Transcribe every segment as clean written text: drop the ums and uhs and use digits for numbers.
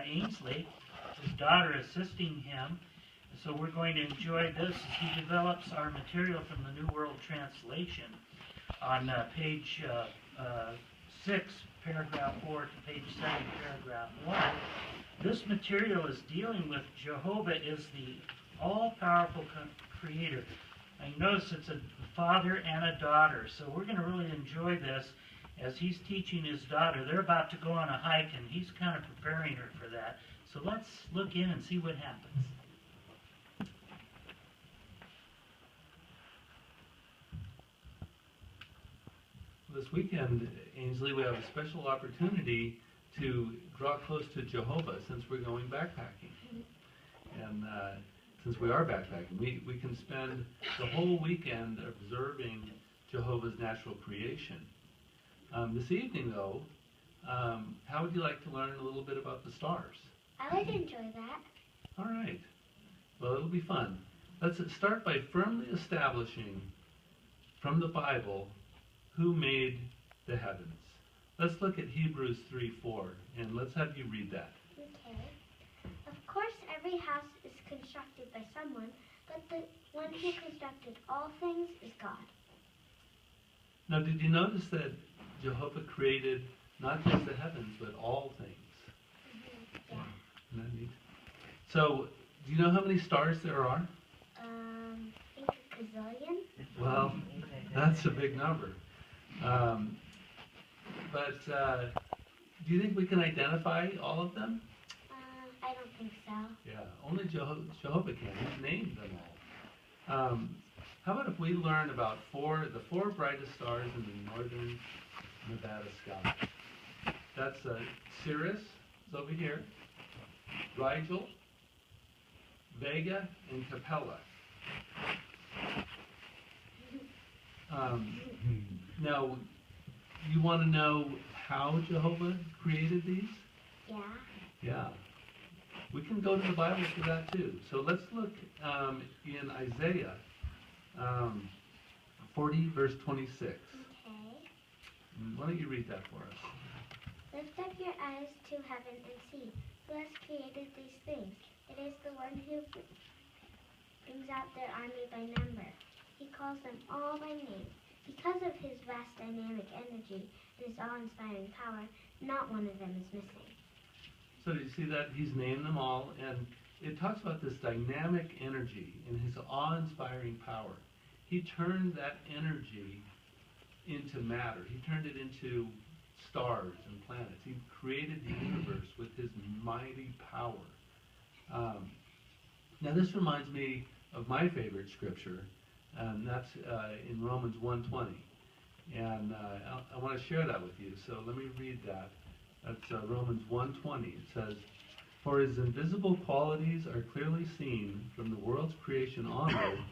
Ainsley, his daughter assisting him. So we're going to enjoy this as he develops our material from the New World Translation on page 6, paragraph 4 to page 7, paragraph 1. This material is dealing with Jehovah is the all-powerful creator. Now you notice it's a father and a daughter, so we're going to really enjoy this as he's teaching his daughter. They're about to go on a hike, and he's kind of preparing her for that. So let's look in and see what happens. This weekend, Ainsley, we have a special opportunity to draw close to Jehovah since we're going backpacking. And since we are backpacking, we can spend the whole weekend observing Jehovah's natural creation. This evening, though, how would you like to learn a little bit about the stars? I would enjoy that. All right. Well, it'll be fun. Let's start by firmly establishing from the Bible who made the heavens. Let's look at Hebrews 3:4, and let's have you read that. Okay. Of course, every house is constructed by someone, but the one who constructed all things is God. Now, did you notice that Jehovah created not just the heavens, but all things? Yeah. Isn't that neat? So, do you know how many stars there are? I think a gazillion. Well, that's a big number. But do you think we can identify all of them? I don't think so. Yeah, only Jehovah can. He's named them all. How about if we learn about the four brightest stars in the northern Nevada sky? That's Sirius, is over here, Rigel, Vega, and Capella. Now, you want to know how Jehovah created these? Yeah. Yeah. We can go to the Bible for that too. So let's look in Isaiah 40, verse 26. Okay. Why don't you read that for us? Lift up your eyes to heaven and see who has created these things. It is the one who brings out their army by number. He calls them all by name. Because of his vast dynamic energy and his awe-inspiring power, not one of them is missing. So you see that he's named them all, and it talks about this dynamic energy and his awe-inspiring power. He turned that energy into matter. He turned it into stars and planets. He created the universe with his mighty power. Now this reminds me of my favorite scripture, and that's in Romans 1:20. And I want to share that with you, so let me read that. That's Romans 1:20. It says, "For his invisible qualities are clearly seen from the world's creation onward,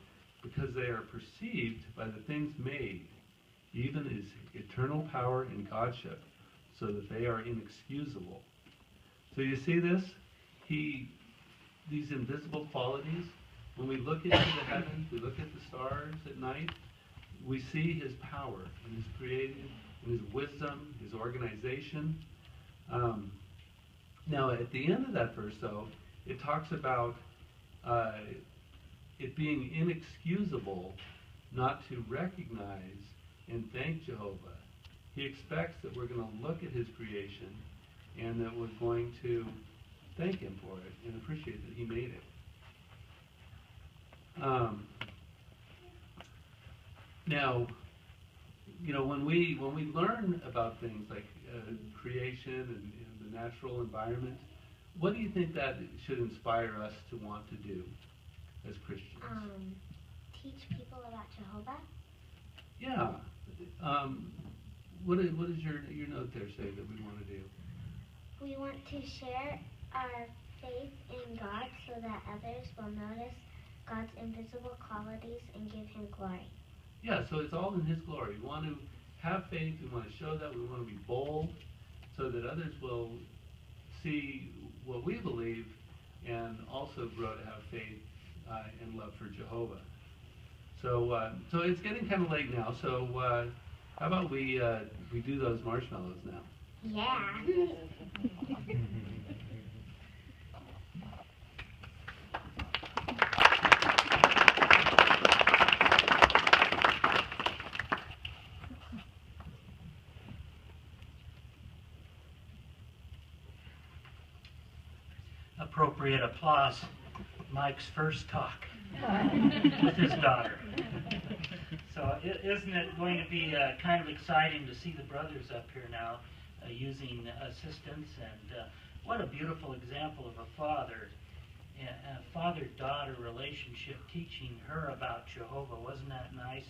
because they are perceived by the things made, even his eternal power and godship, so that they are inexcusable." So you see this? These invisible qualities, when we look into the heavens, we look at the stars at night, we see his power and his creating, and his wisdom, his organization. Now, at the end of that verse, though, it talks about it being inexcusable not to recognize and thank Jehovah. He expects that we're going to look at his creation and that we're going to thank him for it and appreciate that he made it. Now, you know, when we learn about things like creation and the natural environment, what do you think that should inspire us to want to do as Christians? Teach people about Jehovah. Yeah. What does your note there say that we want to do? We want to share our faith in God so that others will notice God's invisible qualities and give him glory. Yeah, so it's all in his glory. We want to have faith, we want to show that, we want to be bold so that others will see what we believe and also grow to have faith and love for Jehovah. So it's getting kind of late now, so how about we do those marshmallows now? Yeah. appropriate applause, Mike's first talk with his daughter. So isn't it going to be kind of exciting to see the brothers up here now using assistance, and what a beautiful example of a father-daughter relationship, teaching her about Jehovah. Wasn't that nice?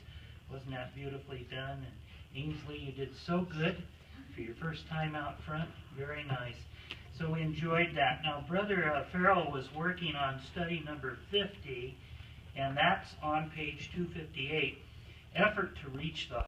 Wasn't that beautifully done? And Ainsley, you did so good for your first time out front. Very nice. So we enjoyed that. Now, Brother Farrell was working on study number 50, and that's on page 258, Effort to Reach the